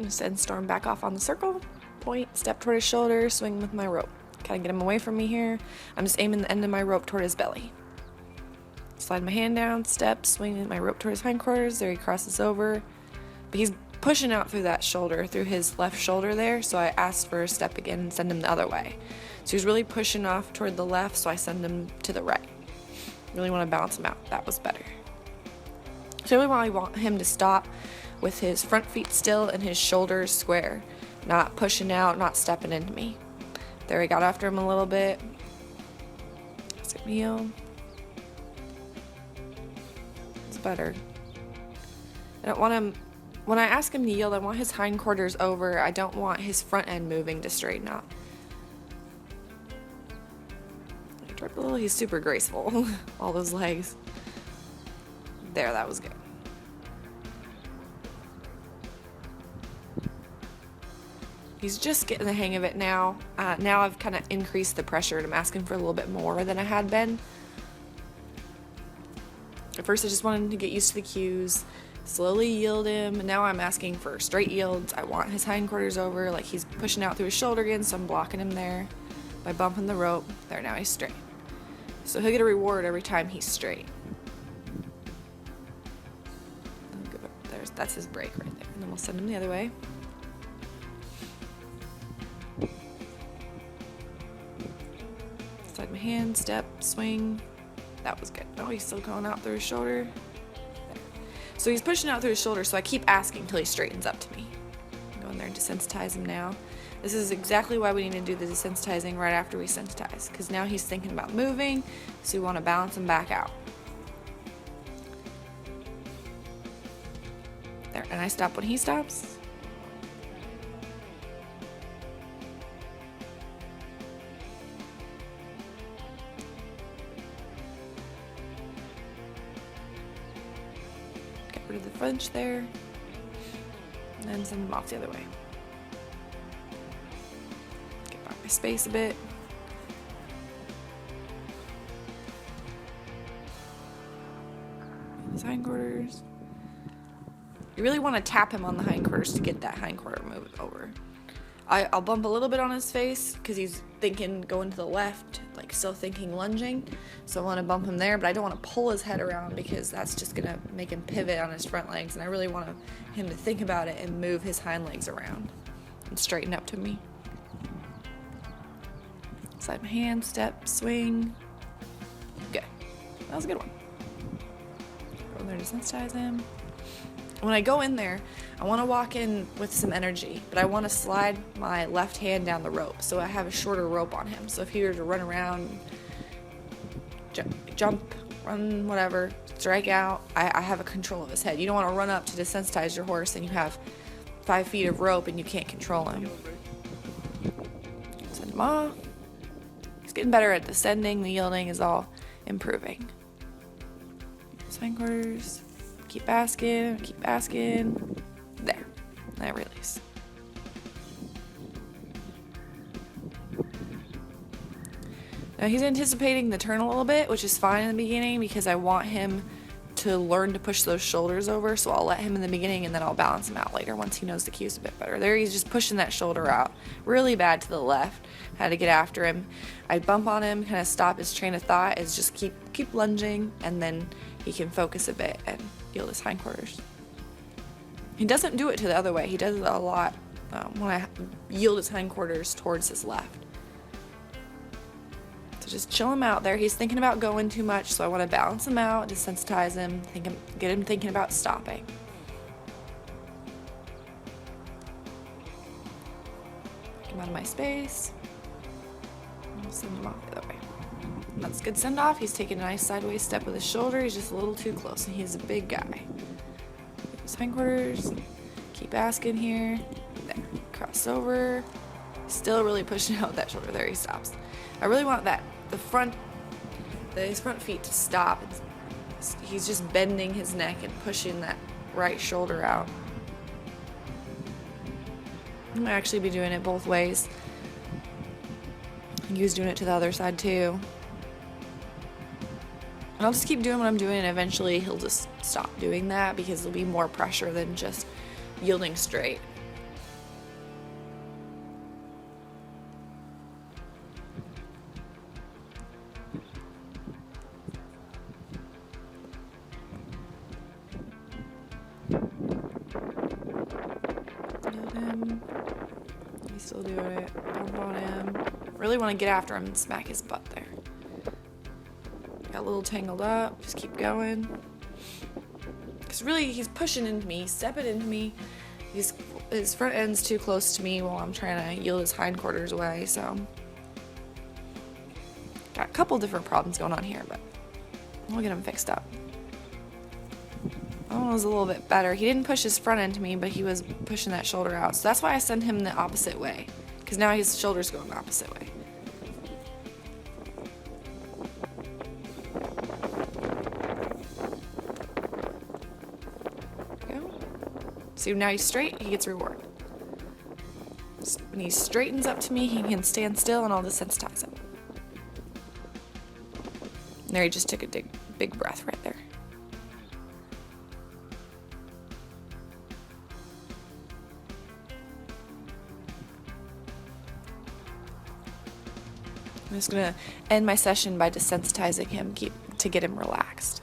Send Storm back off on the circle. Point, step toward his shoulder, swing with my rope. Kind of get him away from me here. I'm just aiming the end of my rope toward his belly. Slide my hand down, step, swing my rope toward his hindquarters. There he crosses over. But he's pushing out through that shoulder, through his left shoulder there, so I asked for a step again and send him the other way. So he's really pushing off toward the left, so I send him to the right. Really want to balance him out. That was better. So I want him to stop with his front feet still and his shoulders square. Not pushing out, not stepping into me. There, I got after him a little bit. Let's yield. It's better. I don't want him, when I ask him to yield, I want his hindquarters over. I don't want his front end moving to straighten out. He's super graceful. All those legs. There, that was good. He's just getting the hang of it now. Now I've kind of increased the pressure and I'm asking for a little bit more than I had been. At first I just wanted him to get used to the cues, slowly yield him, and now I'm asking for straight yields. I want his hindquarters over, like he's pushing out through his shoulder again, so I'm blocking him there by bumping the rope. There, now he's straight. So he'll get a reward every time he's straight. That's his break right there. And then we'll send him the other way. Slide my hand, step, swing. That was good. Oh, he's still going out through his shoulder. There. So he's pushing out through his shoulder, so I keep asking until he straightens up to me. I'm going there and desensitize him now. This is exactly why we need to do the desensitizing right after we sensitize, because now he's thinking about moving, so we want to balance him back out. There, and I stop when he stops. Get rid of the flinch there, and then send him off the other way. Get back my space a bit. His hindquarters. You really want to tap him on the hindquarters to get that hindquarter move over. I'll bump a little bit on his face because he's thinking going to the left, like still thinking lunging. So I want to bump him there, but I don't want to pull his head around because that's just going to make him pivot on his front legs. And I really want him to think about it and move his hind legs around and straighten up to me. Slide my hand, step, swing. Good. That was a good one. Go in there to sensitize him. When I go in there, I want to walk in with some energy, but I want to slide my left hand down the rope so I have a shorter rope on him. So if he were to run around, jump, run, whatever, strike out, I have a control of his head. You don't want to run up to desensitize your horse and you have 5 feet of rope and you can't control him. Send him off. He's getting better at descending. The yielding is all improving. Hindquarters. Keep asking. There. That release. Now he's anticipating the turn a little bit, which is fine in the beginning because I want him to learn to push those shoulders over, so I'll let him in the beginning and then I'll balance him out later once he knows the cues a bit better. There he's just pushing that shoulder out really bad to the left. Had to get after him. I bump on him, kind of stop his train of thought, is just keep lunging, and then he can focus a bit and yield his hindquarters. He doesn't do it to the other way. He does it a lot when I yield his hindquarters towards his left. So just chill him out there. He's thinking about going too much, so I want to balance him out, desensitize him, get him thinking about stopping. Take him out of my space. I'll send him off the other way. That's a good send off. He's taking a nice sideways step with his shoulder. He's just a little too close, and he's a big guy. His hindquarters. Keep asking here. There. Cross over. Still really pushing out that shoulder. There he stops. I really want his front feet to stop. He's just bending his neck and pushing that right shoulder out. I might actually be doing it both ways. He was doing it to the other side too. And I'll just keep doing what I'm doing, and eventually he'll just stop doing that because there'll be more pressure than just yielding straight. him. He's still doing it. Bump on him. Really want to get after him and smack his butt there. Got a little tangled up. Just keep going. Because really, he's pushing into me, stepping into me. His front end's too close to me while I'm trying to yield his hindquarters away, so. Got a couple different problems going on here, but we'll get him fixed up. That one was a little bit better. He didn't push his front end to me, but he was pushing that shoulder out. So that's why I sent him the opposite way, because now his shoulder's going the opposite way. There we go. See, now he's straight, he gets reward. When he straightens up to me, he can stand still and I'll desensitize him. There, he just took a big breath right there. I'm just gonna end my session by desensitizing him to get him relaxed.